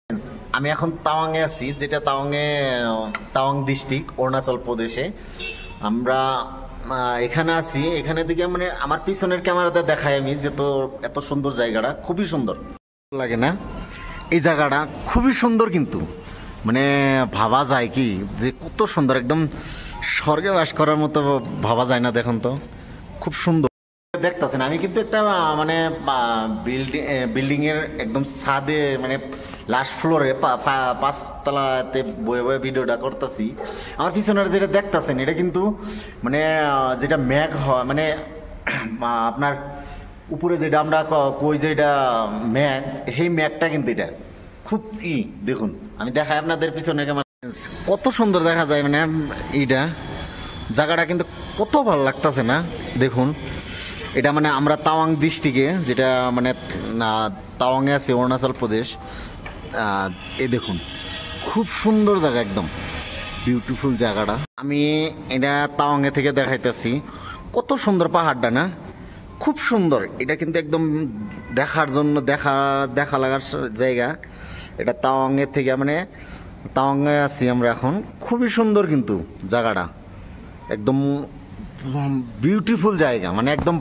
Friends, আমি এখন তাওয়াংয়ে আছি, যেটা তাওয়াং ডিস্ট্রিক্ট, অরুণাচল প্রদেশে। আমরা এখানে আছি। এখানে দিকে মানে আমার পিছনের ক্যামেরাতে দেখাই আমি যে তো এত সুন্দর জায়গাটা, খুবই সুন্দর লাগে না? এই জায়গাটা খুবই সুন্দর, কিন্তু মানে ভাবা যায় কি যে কত সুন্দর, একদম স্বর্গে বাস করার মতো ভাবা যায় না? দেখুন তো, খুব সুন্দর দেখতেছেন। আমি কিন্তু একটা মানে বিল্ডিং এর একদম ছাদে, মানে লাস্ট ফ্লোরে 5 তলাতে বয়ে বয়ে ভিডিওটা করতেছি। আমার পিছনের যেটা দেখতেছেন এটা কিন্তু মানে যেটা ম্যাগ হয়, মানে আপনার উপরে যেটা আমরা কই যে এটা ম্যাগ, সেই ম্যাগটা কিন্তু এটা খুব দেখুন, আমি দেখাই আপনাদের পিছনে কত সুন্দর দেখা যায়। মানে এইটা জায়গাটা কিন্তু কত ভালো লাগতেছে না? দেখুন, এটা মানে আমরা তাওয়াং ডিস্ট্রিক্টে, যেটা মানে তাওয়াংয়ে আছে, অরুণাচল প্রদেশ। এই দেখুন, খুব সুন্দর জায়গা, একদম বিউটিফুল জায়গাটা। আমি এটা তাওয়াংয়ে থেকে দেখাইতেছি, কত সুন্দর পাহাড়টা না? খুব সুন্দর। এটা কিন্তু একদম দেখার জন্য দেখা লাগার জায়গা। এটা তাওয়াংয়ের থেকে, মানে তাওয়াংয়ে আছি আমরা এখন। খুবই সুন্দর কিন্তু জায়গাটা, একদম বিউটিফুল জায়গা, মানে একদম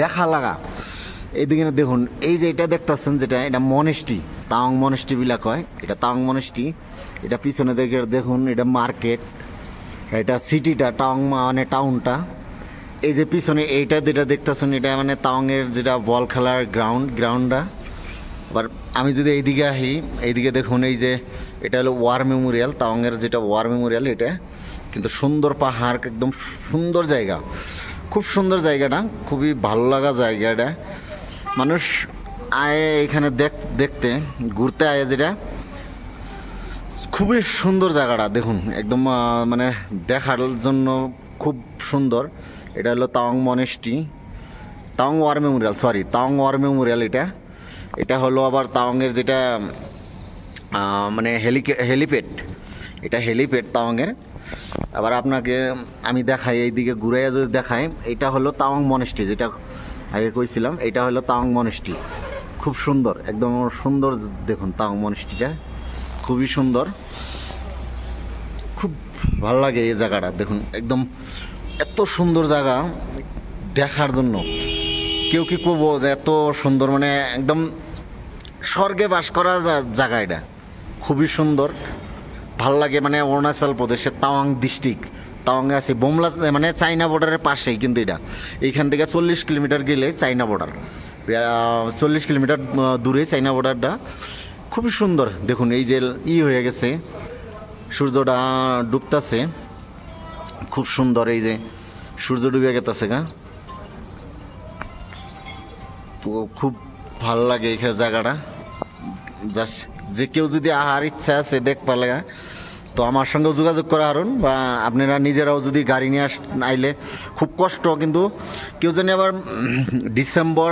দেখা লাগা। এইদিকে দেখুন, এই যে এটা দেখতেছেন, যেটা এটা মনেস্ট্রি, তাওয়াং মনেস্ট্রি বিলাক হয়, এটা তাওয়াং মনেস্ট্রি। এটা পিছনে দেখে দেখুন, এটা মার্কেট, এটা সিটিটা, তাওয়াং মানে টাউনটা। এই যে পিছনে এইটা যেটা দেখতেছেন, এটা মানে তাওয়াংয়ের যেটা বল খেলার গ্রাউন্ডটা। আবার আমি যদি এইদিকে আসি, এইদিকে দেখুন, এই যে এটা হলো ওয়ার মেমোরিয়াল, তাওয়াংয়ের যেটা ওয়ার মেমোরিয়াল। এটা কিন্তু সুন্দর পাহাড়, একদম সুন্দর জায়গা, খুব সুন্দর জায়গাটা, খুবই ভালো লাগা জায়গা। এটা মানুষ আয় এখানে দেখতে, ঘুরতে আয়, যেটা খুবই সুন্দর জায়গাটা। দেখুন, একদম মানে দেখার জন্য খুব সুন্দর। এটা হলো Tawang monastery, Tawang war memorial, sorry, Tawang war memorial. এটা হলো আবার তাওয়াংয়ের যেটা মানে হেলিপ্যাড, এটা হেলিপ্যাড তাওয়াংয়ের। আবার আপনাকে আমি দেখাই, এইদিকে ঘুরাইয়া যদি দেখাই, এটা হলো তাওয়াং মনেস্ট্রি, যেটা আগে কইছিলাম। এটা হলো তাওয়াং মনেস্ট্রি, খুব সুন্দর, একদম সুন্দর। দেখুন তাওয়াং মনেস্ট্রিটা খুবই সুন্দর, খুব ভালো লাগে এই জায়গাটা। দেখুন, একদম এত সুন্দর জায়গা দেখার জন্য। কেউ কি করবো যে এত সুন্দর, মানে একদম স্বর্গে বাস করা জায়গা। এটা খুবই সুন্দর, ভাল লাগে। মানে অরুণাচল প্রদেশের তাওয়াং ডিস্ট্রিক্ট, তাওয়াংয়ে আছে বোমলা, মানে চাইনা বর্ডারের পাশেই কিন্তু এটা। এইখান থেকে 40 কিলোমিটার গেলে চাইনা বর্ডার, 40 কিলোমিটার দূরে চাইনা বর্ডারটা। খুবই সুন্দর। দেখুন, এই যে হয়ে গেছে, সূর্যটা ডুবতেছে, খুব সুন্দর। এই যে সূর্য ডুবে গেতেছে গা, তো খুব ভাল লাগে এই জায়গাটা। জাস্ট যে কেউ যদি আহার ইচ্ছা আছে দেখবা লাগা, তো আমার সঙ্গে যোগাযোগ করা হারুন, বা আপনারা নিজেরাও যদি গাড়ি নিয়ে আইলে খুব কষ্ট, কিন্তু কেউ জানি আবার ডিসেম্বর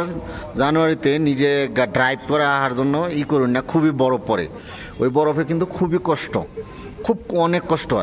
জানুয়ারিতে নিজে ড্রাইভ করে আসার জন্য করুন না, খুবই বরফ পড়ে। ওই বরফে কিন্তু খুবই কষ্ট, খুব অনেক কষ্ট হয়।